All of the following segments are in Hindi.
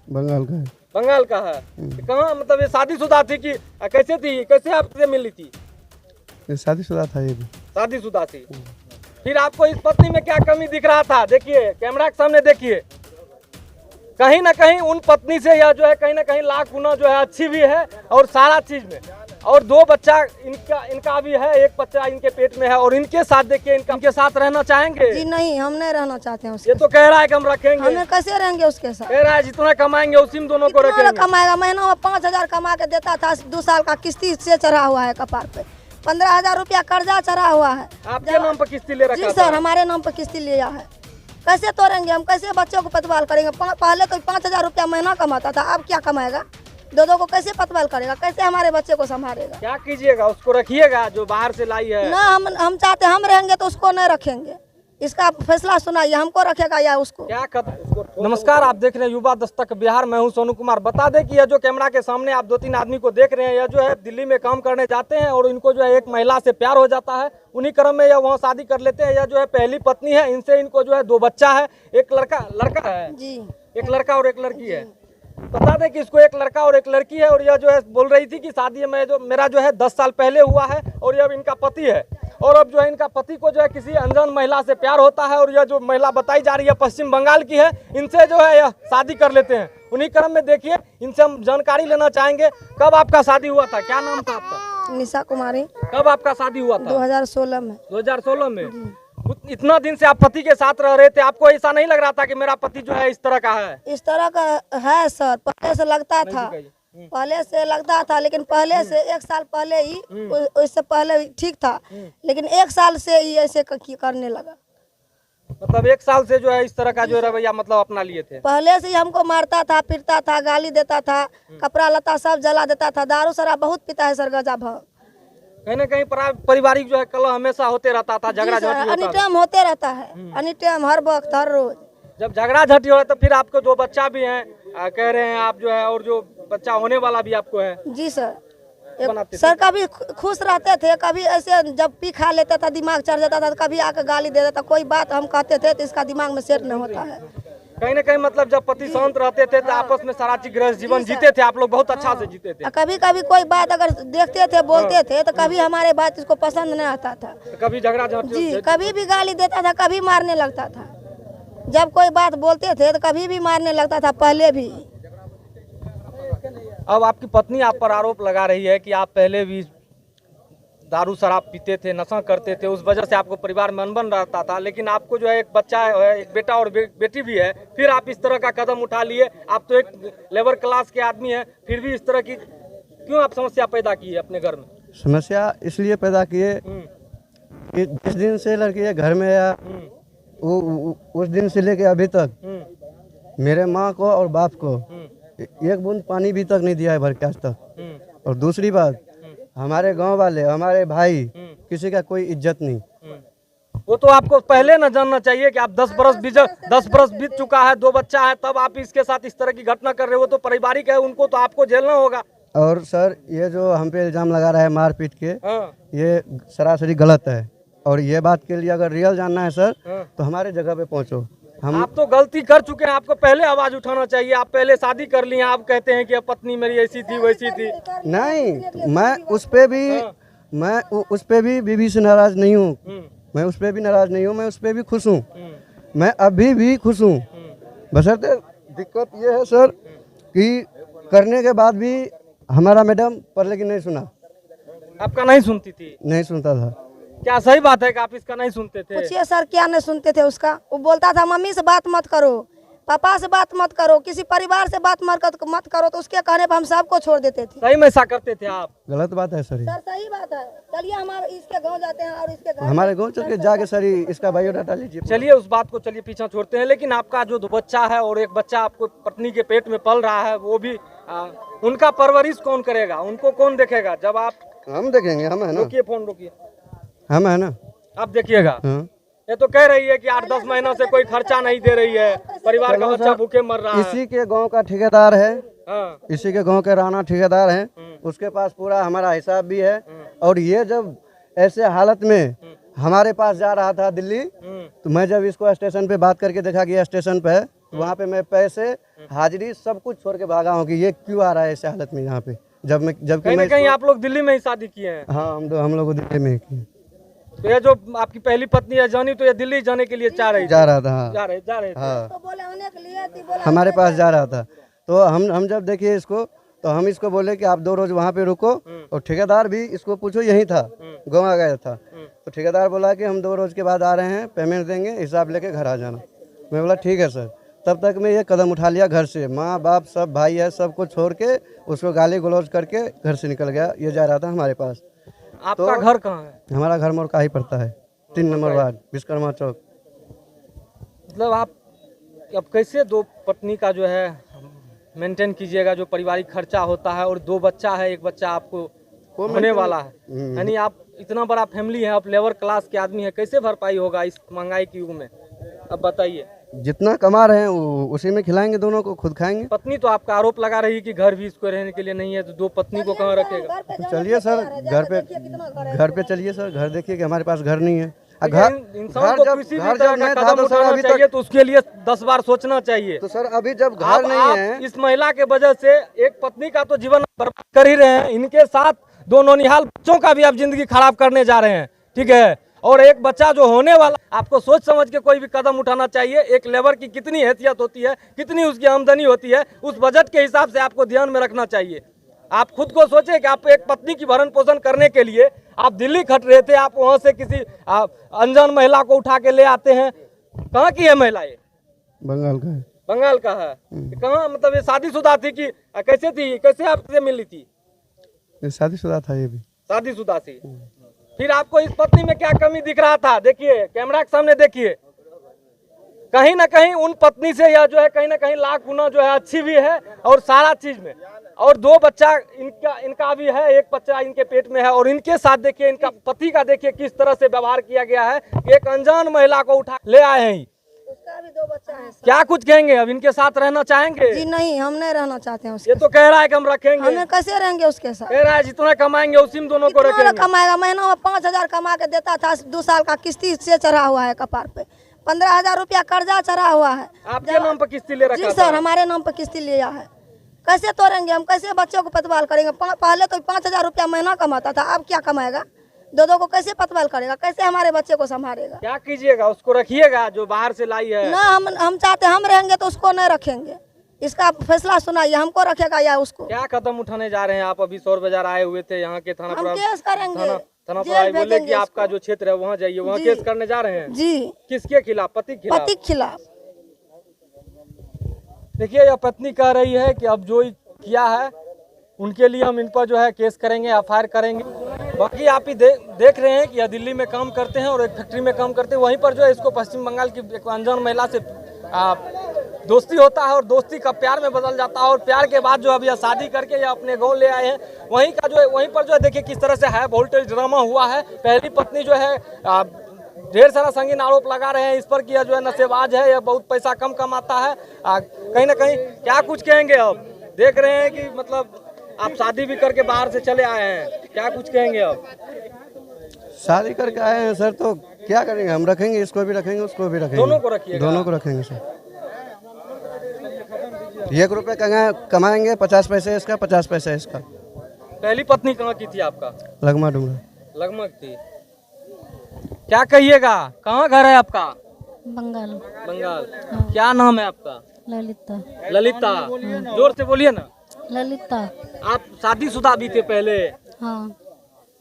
बंगाल का है। बंगाल का है। कहाँ मतलब ये शादीशुदा थी कि कैसे थी, कैसे आपसे मिली थी? ये शादीशुदा था ये भी। शादीशुदा थी। फिर आपको इस पत्नी में क्या कमी दिख रहा था? देखिए कैमरा के सामने देखिए, कहीं ना कहीं उन पत्नी से यह जो है कहीं ना कहीं लाख गुना जो है अच्छी भी है और सारा चीज में। और 2 बच्चा इनका भी है, 1 बच्चा इनके पेट में है और इनके साथ देखिए इनके साथ रहना चाहेंगे? जी नहीं, हम नहीं रहना चाहते हैं उसके ये तो कह रहा है कि हम रखेंगे। हमें कैसे रहेंगे उसके साथ? कह रहा है जितना कमाएंगे उसी में दोनों को कितना रखेंगे। कमाएगा? महीना में 5,000 कमा के देता था, 2 साल का किस्ती से चढ़ा हुआ है कपार पे। 15,000 रुपया कर्जा चढ़ा हुआ है। आपके नाम पर किस्ती ले रखा जी था? सर, हमारे नाम पर किस्ती लिया है। कैसे तोड़ेंगे हम? कैसे बच्चों को पतवाल करेंगे? पहले कोई 5,000 रुपया महीना कमाता था, अब क्या कमाएगा? दो को कैसे पतवाल करेगा? कैसे हमारे बच्चे को संभालेगा? क्या कीजिएगा? उसको रखिएगा जो बाहर से लाई है? ना, हम चाहते हम रहेंगे तो उसको नहीं रखेंगे। इसका फैसला सुनाइए, हमको रखेगा या उसको? क्या नमस्कार, आप देख रहे हैं युवा दस्तक बिहार। मैं हूं सोनू कुमार। बता दें कि यह जो कैमरा के सामने आप 2-3 आदमी को देख रहे हैं, यह जो है दिल्ली में काम करने जाते हैं और इनको जो है एक महिला से प्यार हो जाता है। उन्हीं क्रम में यह वहाँ शादी कर लेते हैं। यह जो है पहली पत्नी है, इनसे इनको जो है 2 बच्चा है। एक लड़का है जी, एक लड़का और एक लड़की है। बता दें कि इसको एक लड़का और एक लड़की है और यह जो है बोल रही थी कि शादी में जो मेरा जो है 10 साल पहले हुआ है और यह इनका पति है। और अब जो है इनका पति को जो है किसी अनजान महिला से प्यार होता है और यह जो महिला बताई जा रही है पश्चिम बंगाल की है, इनसे जो है यह शादी कर लेते हैं। उन्हीं क्रम में देखिए इनसे हम जानकारी लेना चाहेंगे। कब आपका शादी हुआ था? क्या नाम था आपका? निशा कुमारी। कब आपका शादी हुआ था? 2016 में। 2016 में। इतना दिन से आप पति के साथ रह रहे थे, आपको ऐसा नहीं लग रहा था कि मेरा पति जो है इस तरह का है? इस तरह का है सर, पहले से लगता था। पहले से लगता था, लेकिन पहले से 1 साल पहले ही, उससे पहले ठीक था, लेकिन 1 साल से ही ऐसे करने लगा। मतलब 1 साल से जो है इस तरह का जो रवैया मतलब अपना लिए थे? पहले से ही हमको मारता था, पीटता था, गाली देता था, कपड़ा लता सब जला देता था। दारू शराब बहुत पीता है सर, गजा भाव। कहीं ना कहीं पारिवारिक जो है कलह हमेशा होते रहता था, झगड़ा झटी एनी टाइम होते रहता है, एनी टाइम, हर वक्त, हर रोज। जब झगड़ा झटी हो तो फिर आपको 2 बच्चा भी हैं, कह रहे हैं आप जो है, और जो बच्चा होने वाला भी आपको है? जी सर। सर कभी खुश रहते थे, कभी ऐसे जब पी खा लेता था, दिमाग चढ़ जाता था, तो कभी आकर गाली दे देता। कोई बात हम कहते थे तो इसका दिमाग में सेट नहीं होता है। कहीं ना कहीं मतलब जब पति शांत रहते थे तो आपस में सारा गृहस्थ जीवन जीते थे आप लोग, बहुत अच्छा से जीते थे। कभी कभी कोई बात अगर देखते थे, बोलते थे, तो कभी हमारे बात इसको पसंद नहीं आता था। तो कभी झगड़ा झटी? जी, कभी भी गाली देता था, कभी मारने लगता था। जब कोई बात बोलते थे तो कभी भी मारने लगता था, पहले भी। अब आपकी पत्नी आप पर आरोप लगा रही है कि आप पहले भी दारू शराब पीते थे, नशा करते थे, उस वजह से आपको परिवार में अनबन रहता था। लेकिन आपको जो है एक बच्चा है, एक बेटा और बेटी भी है, फिर आप इस तरह का कदम उठा लिए। आप तो एक लेबर क्लास के आदमी हैं, फिर भी इस तरह की क्यों आप समस्या पैदा की है अपने घर में? समस्या इसलिए पैदा किए कि जिस दिन से लड़की ये घर में आया, उस दिन से लेके अभी तक मेरे माँ को और बाप को 1 बूंद पानी भी तक नहीं दिया है भर के आज तक। और दूसरी बात, हमारे गांव वाले, हमारे भाई, किसी का कोई इज्जत नहीं। वो तो आपको पहले न जानना चाहिए कि आप 10 बरस बीत चुका है, 2 बच्चा है, तब आप इसके साथ इस तरह की घटना कर रहे हो। तो पारिवारिक है, उनको तो आपको झेलना होगा। और सर ये जो हम पे इल्जाम लगा रहा है मारपीट के, हाँ। ये सरासरी गलत है। और ये बात के लिए अगर रियल जानना है सर, तो हमारे जगह पे पहुंचो। आप तो गलती कर चुके हैं, आपको पहले आवाज उठाना चाहिए। आप पहले शादी कर ली हैं, आप कहते हैं कि अब पत्नी मेरी ऐसी थी वैसी थी। नहीं, मैं उस पे भी बीवी से नाराज नहीं हूँ। मैं उस पे भी नाराज नहीं हूँ, मैं उस पे भी खुश हूँ। मैं अभी भी खुश हूँ। बशर्ते दिक्कत ये है सर कि करने के बाद भी हमारा मैडम पर लेकिन नहीं सुना। आपका नहीं सुनती थी? नहीं सुनता था। क्या सही बात है कि आप इसका नहीं सुनते थे? पूछिए सर, क्या नहीं सुनते थे उसका? वो बोलता था मम्मी से बात मत करो, पापा से बात मत करो, किसी परिवार से बात मत करो, तो उसके कहने पर हम सबको छोड़ देते थे। सही में ऐसा करते थे आप? गलत बात है सर। सर सही बात है। चलिए हमारे इसके गांव जाते हैं और इसके घर हमारे गाँव चल के जाके सर इसका बायोडाटा लीजिए। चलिए उस बात को चलिए पीछा छोड़ते हैं। लेकिन आपका जो 2 बच्चा है और एक बच्चा आपको पत्नी के पेट में पल रहा है, वो भी उनका परवरिश कौन करेगा? उनको कौन देखेगा? जब आप हम देखेंगे, हम है ना। रोकिए, फोन रोकिए, हम है ना, आप देखिएगा। ये तो कह रही है कि 8-10 महीनों से कोई खर्चा नहीं दे रही है, परिवार का बच्चा भूखे मर रहा है। इसी के गांव का ठेकेदार है। हाँ। इसी के गांव के राणा ठेकेदार हैं, उसके पास पूरा हमारा हिसाब भी है। और ये जब ऐसे हालत में हमारे पास जा रहा था दिल्ली, तो मैं जब इसको स्टेशन पे बात करके देखा कि स्टेशन पे वहाँ पे मैं पैसे हाजिरी सब कुछ छोड़ के भागा हूँ कि ये क्यों आ रहा है ऐसे हालत में यहाँ पे। जबकि कहीं ना मैं कहीं आप लोग दिल्ली में ही शादी किए हैं। हाँ, हम लोग को दिल्ली में की तो ये जो आपकी पहली पत्नी है जानी, तो ये दिल्ली जाने के लिए चाह रही थी। जा रहा था। हाँ, जा रहे थे। हाँ, तो बोले होने के लिए थी, बोला हमारे पास जा रहा था। तो हम जब देखिए इसको, तो हम इसको बोले कि आप 2 रोज वहाँ पे रुको। और ठेकेदार भी इसको पूछो यही था, गोवा गया था। तो ठेकेदार बोला कि हम 2 रोज के बाद आ रहे हैं, पेमेंट देंगे, हिसाब लेके घर आ जाना। मैं बोला ठीक है सर। तब तक मैं ये कदम उठा लिया घर से, माँ बाप सब भाई है सबको छोड़ के उसको गाली गलौज करके घर से निकल गया। ये जा रहा था हमारे पास। आपका घर कहाँ है? हमारा घर मोर का ही पड़ता है, 3 नंबर वार्ड, विश्वकर्मा चौक। मतलब आप अब कैसे 2 पत्नी का जो है मेंटेन कीजिएगा, जो पारिवारिक खर्चा होता है, और 2 बच्चा है, 1 बच्चा आपको होने वाला है। यानी आप इतना बड़ा फैमिली है, आप लेबर क्लास के आदमी है, कैसे भरपाई होगा इस महंगाई के युग में? अब बताइए। जितना कमा रहे हैं उसी में खिलाएंगे, दोनों को खुद खाएंगे। पत्नी तो आपका आरोप लगा रही है कि घर भी इसको रहने के लिए नहीं है, तो 2 पत्नी को कहाँ रखेगा? घर पे जाने चलिए सर, घर पे चलिए सर, घर देखिए कि हमारे पास घर नहीं है। इंसान को किसी भी तरह का कदम उठाना चाहिए तो उसके लिए 10 बार सोचना चाहिए। तो सर अभी जब घर नहीं है, इस महिला के वजह से एक पत्नी का तो जीवन बर्बाद कर ही रहे हैं, इनके साथ 2 नौनिहाल बच्चों का भी आप जिंदगी खराब करने जा रहे हैं। ठीक है, और एक बच्चा जो होने वाला, आपको सोच समझ के कोई भी कदम उठाना चाहिए। एक लेबर की कितनी हैसियत होती है, कितनी उसकी आमदनी होती है, उस बजट के हिसाब से आपको ध्यान में रखना चाहिए। आप खुद को सोचे कि आप एक पत्नी की भरण पोषण करने के लिए आप दिल्ली खट रहे थे, आप वहां से किसी अनजान महिला को उठा के ले आते हैं। कहाँ की है महिला? ये बंगाल का है। बंगाल का है। कहाँ, मतलब ये शादीशुदा थी कि कैसे थी, कैसे आपसे मिली थी? ये शादीशुदा था, ये भी शादीशुदा थी। फिर आपको इस पत्नी में क्या कमी दिख रहा था? देखिए कैमरा के सामने देखिए, कहीं ना कहीं उन पत्नी से यह जो है कहीं ना कहीं लाख गुना जो है अच्छी भी है, और सारा चीज में। और 2 बच्चा इनका भी है, 1 बच्चा इनके पेट में है। और इनके साथ देखिए, इनका पति का देखिए किस तरह से व्यवहार किया गया है। एक अनजान महिला को उठा ले आए हैं। उसका भी 2 बच्चा है सर। क्या कुछ कहेंगे? अब इनके साथ रहना चाहेंगे? जी नहीं, हम नहीं रहना चाहते हैं उसके ये तो कह रहा है कि हम रखेंगे। हमें कैसे रहेंगे उसके साथ? कह रहा है जितना कमाएंगे उसी में दोनों को कितना रखेंगे। कमाएगा? महीना में 5,000 कमा के देता था, 2 साल का किस्ती से चढ़ा हुआ है कपार पे। 15,000 रुपया कर्जा चढ़ा हुआ है। आपके नाम पर किस्ती ले रखा जी था? सर, हमारे नाम पर किस्ती लिया है। कैसे तोड़ेंगे हम? कैसे बच्चों को पतवाल करेंगे? पहले तो 5,000 रुपया महीना कमाता था, अब क्या कमाएगा? 2 को कैसे पतवाल करेगा? कैसे हमारे बच्चे को संभालेगा? क्या कीजिएगा? उसको रखिएगा जो बाहर से लाई है? ना, हम चाहते हम रहेंगे तो उसको नहीं रखेंगे। इसका फैसला सुनाइए, हमको रखेगा या उसको? क्या कदम उठाने जा रहे हैं आप? अभी सौर बाजार आए हुए थे, यहाँ के थाना हम पर केस करेंगे, थाना पर जेल आए, बोले कि भेजेंगे आपका उसको। जो क्षेत्र है वहाँ जाइए, वहाँ जी। केस करने जा रहे हैं। जी, किसके खिलाफ? पति के खिलाफ? पति के खिलाफ। देखिए यह पत्नी कह रही है कि अब जो किया है उनके लिए हम इन पर जो है केस करेंगे, FIR करेंगे। बाकी आप ही देख रहे हैं कि यह दिल्ली में काम करते हैं और एक फैक्ट्री में काम करते हैं। वहीं पर जो है इसको पश्चिम बंगाल की एक अनजान महिला से दोस्ती होता है, और दोस्ती का प्यार में बदल जाता है। और प्यार के बाद जो अब यह शादी करके यह अपने गाँव ले आए हैं। वहीं का जो है, वहीं पर जो है देखिए किस तरह से हाई वोल्टेज ड्रामा हुआ है। पहली पत्नी जो है ढेर सारा संगीन आरोप लगा रहे हैं इस पर कि यह जो है नशेबाज है, यह बहुत पैसा कम कमाता है। कहीं ना कहीं क्या कुछ कहेंगे? अब देख रहे हैं कि मतलब आप शादी भी करके बाहर से चले आए हैं, क्या कुछ कहेंगे? अब शादी करके आए हैं सर, तो क्या करेंगे? हम रखेंगे, इसको भी रखेंगे, उसको भी रखेंगे। दोनों को रखिएगा? दोनों को रखेंगे सर। 1 रुपये कमाएंगे, 50 पैसे इसका, 50 पैसे इसका। पहली पत्नी कहाँ की थी आपका? लगमा डूंगरा। लगमग थी। क्या कहिएगा? कहाँ घर है आपका? बंगाल। बंगाल। क्या नाम है आपका? ललिता। ललिता। जोर से बोलिए ना। ललिता। आप शादीशुदा भी थे पहले? हाँ।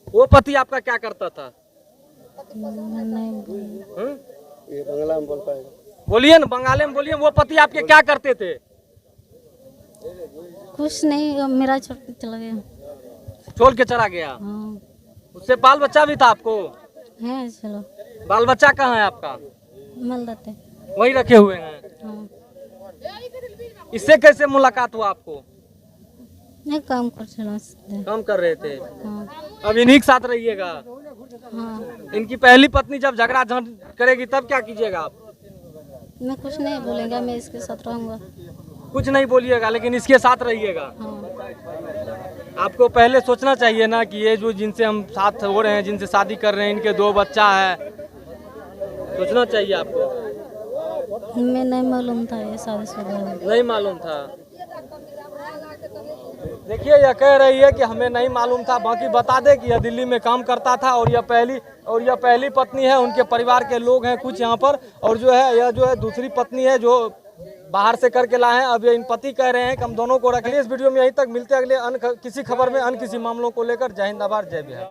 वो पति आपका क्या करता था? नहीं। ये बंगला में बोल पाएगा? बोलिए ना, बंगाली में बोलिए। वो पति आपके क्या करते थे? कुछ नहीं, अब मेरा छोड़ के चला गया। छोड़ के चला गया? हाँ। उससे बाल बच्चा भी था आपको? है, चलो। बाल बच्चा कहाँ है आपका? मिल देते। वहीं रखे हुए हैं? हाँ। इससे कैसे मुलाकात हुआ आपको? नहीं, काम कर चला सकते। काम कर रहे थे? हाँ। अब इन्हीं के साथ रहिएगा? हाँ। इनकी पहली पत्नी जब झगड़ा झांट करेगी तब क्या कीजिएगा आप? मैं कुछ नहीं बोलेगा, मैं इसके साथ रहूँगा। कुछ नहीं बोलिएगा, लेकिन इसके साथ रहिएगा? हाँ। आपको पहले सोचना चाहिए ना कि ये जो जिनसे हम साथ हो रहे हैं, जिनसे शादी कर रहे हैं, इनके 2 बच्चा है। सोचना चाहिए आपको। हमें नहीं मालूम था ये शादीशुदा है। नहीं मालूम था। देखिए यह कह रही है कि हमें नहीं मालूम था। बाकी बता दें कि यह दिल्ली में काम करता था और यह पहली पत्नी है। उनके परिवार के लोग हैं कुछ यहाँ पर, और जो है यह जो है दूसरी पत्नी है जो बाहर से करके लाए हैं। अब ये इन पति कह रहे हैं कि हम दोनों को रख लिए। इस वीडियो में यहीं तक, मिलते हैं अगले किसी खबर में, किसी मामलों को लेकर। जय हिंद, आभार, जय बिहार।